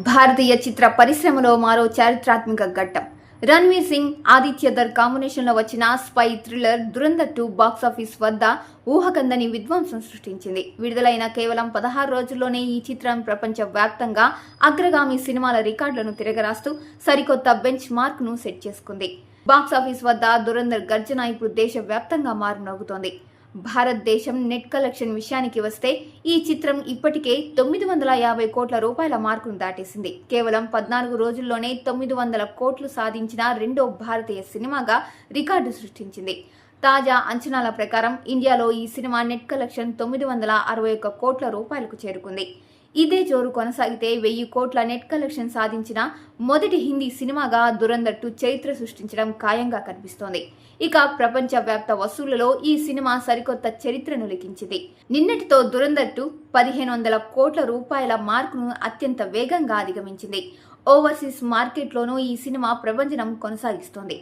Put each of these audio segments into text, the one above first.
భారతీయ చిత్ర పరిశ్రమలో మరో చారిత్రాత్మక ఘట్టం. రణ్వీర్ సింగ్, ఆదిత్య ధర్ కాంబినేషన్లో వచ్చిన స్పై థ్రిల్లర్ దురంధర్ 2 బాక్సాఫీస్ వద్ద ఊహకందని విధ్వంసం సృష్టించింది. విడుదలైన కేవలం 16 రోజుల్లోనే ఈ చిత్రం ప్రపంచ వ్యాప్తంగా అగ్రగామి సినిమాల రికార్డులను తిరగరాస్తూ సరికొత్త బెంచ్ మార్క్ ను సెట్ చేసుకుంది. బాక్సాఫీస్ వద్ద దురంధర్ గర్జన ఇప్పుడు దేశవ్యాప్తంగా మారుమోగుతోంది. భారతదేశం నెట్ కలెక్షన్ విషయానికి వస్తే ఈ చిత్రం ఇప్పటికే 950 కోట్ల రూపాయల మార్కును దాటేసింది. కేవలం 14 రోజుల్లోనే 900 కోట్లు సాధించిన రెండో భారతీయ సినిమాగా రికార్డు సృష్టించింది. తాజా అంచనాల ప్రకారం ఇండియాలో ఈ సినిమా నెట్ కలెక్షన్ 961 కోట్ల రూపాయలకు చేరుకుంది. ఇదే జోరు కొనసాగితే 1000 కోట్ల నెట్ కలెక్షన్ సాధించిన మొదటి హిందీ సినిమాగా దురంధర్ 2 చరిత్ర సృష్టించడం ఖాయంగా కనిపిస్తోంది. ఇక ప్రపంచ వ్యాప్త వసూళ్లలో ఈ సినిమా సరికొత్త చరిత్రను లిఖించింది. నిన్నటితో దురంధర్ 2 1500 కోట్ల రూపాయల మార్కును అత్యంత వేగంగా అధిగమించింది. ఓవర్సీస్ మార్కెట్లోనూ ఈ సినిమా ప్రభంజనం కొనసాగిస్తోంది.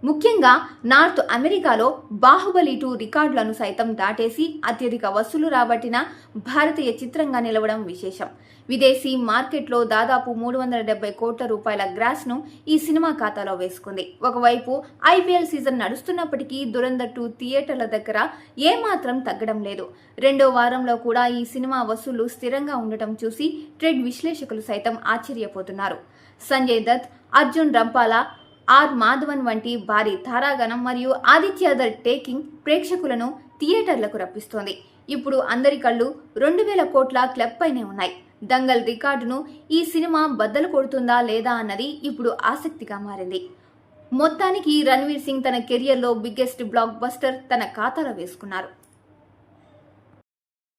ముఖ్యంగా నార్త్ అమెరికాలో బాహుబలి 2 రికార్డులను సైతం దాటేసి అత్యధిక వసూలు రాబట్టిన భారతీయ చిత్రంగా నిలవడం విశేషం. విదేశీ మార్కెట్లో దాదాపు 370 కోట్ల రూపాయల గ్రాస్ ను ఈ సినిమా ఖాతాలో వేసుకుంది. ఒకవైపు ఐపీఎల్ సీజన్ నడుస్తున్నప్పటికీ దురంధర్ 2 థియేటర్ల దగ్గర ఏమాత్రం తగ్గడం లేదు. రెండో వారంలో కూడా ఈ సినిమా వసూళ్లు స్థిరంగా ఉండటం చూసి ట్రేడ్ విశ్లేషకులు సైతం ఆశ్చర్యపోతున్నారు. సంజయ్ దత్, అర్జున్ రంపాలా, ఆర్ మాధవన్ వంటి భారీ తారాగణం మరియు ఆదిత్య ధర్ టేకింగ్ ప్రేక్షకులను థియేటర్లకు రప్పిస్తోంది. ఇప్పుడు అందరి కళ్ళు 2000 కోట్ల క్లబ్ పైనే ఉన్నాయి. దంగల్ రికార్డును ఈ సినిమా బద్దలు కొడుతుందా లేదా అన్నది ఇప్పుడు ఆసక్తిగా మారింది. మొత్తానికి రణ్వీర్ సింగ్ తన కెరియర్లో బిగ్గెస్ట్ బ్లాక్ బస్టర్ తన ఖాతాలో వేసుకున్నారు.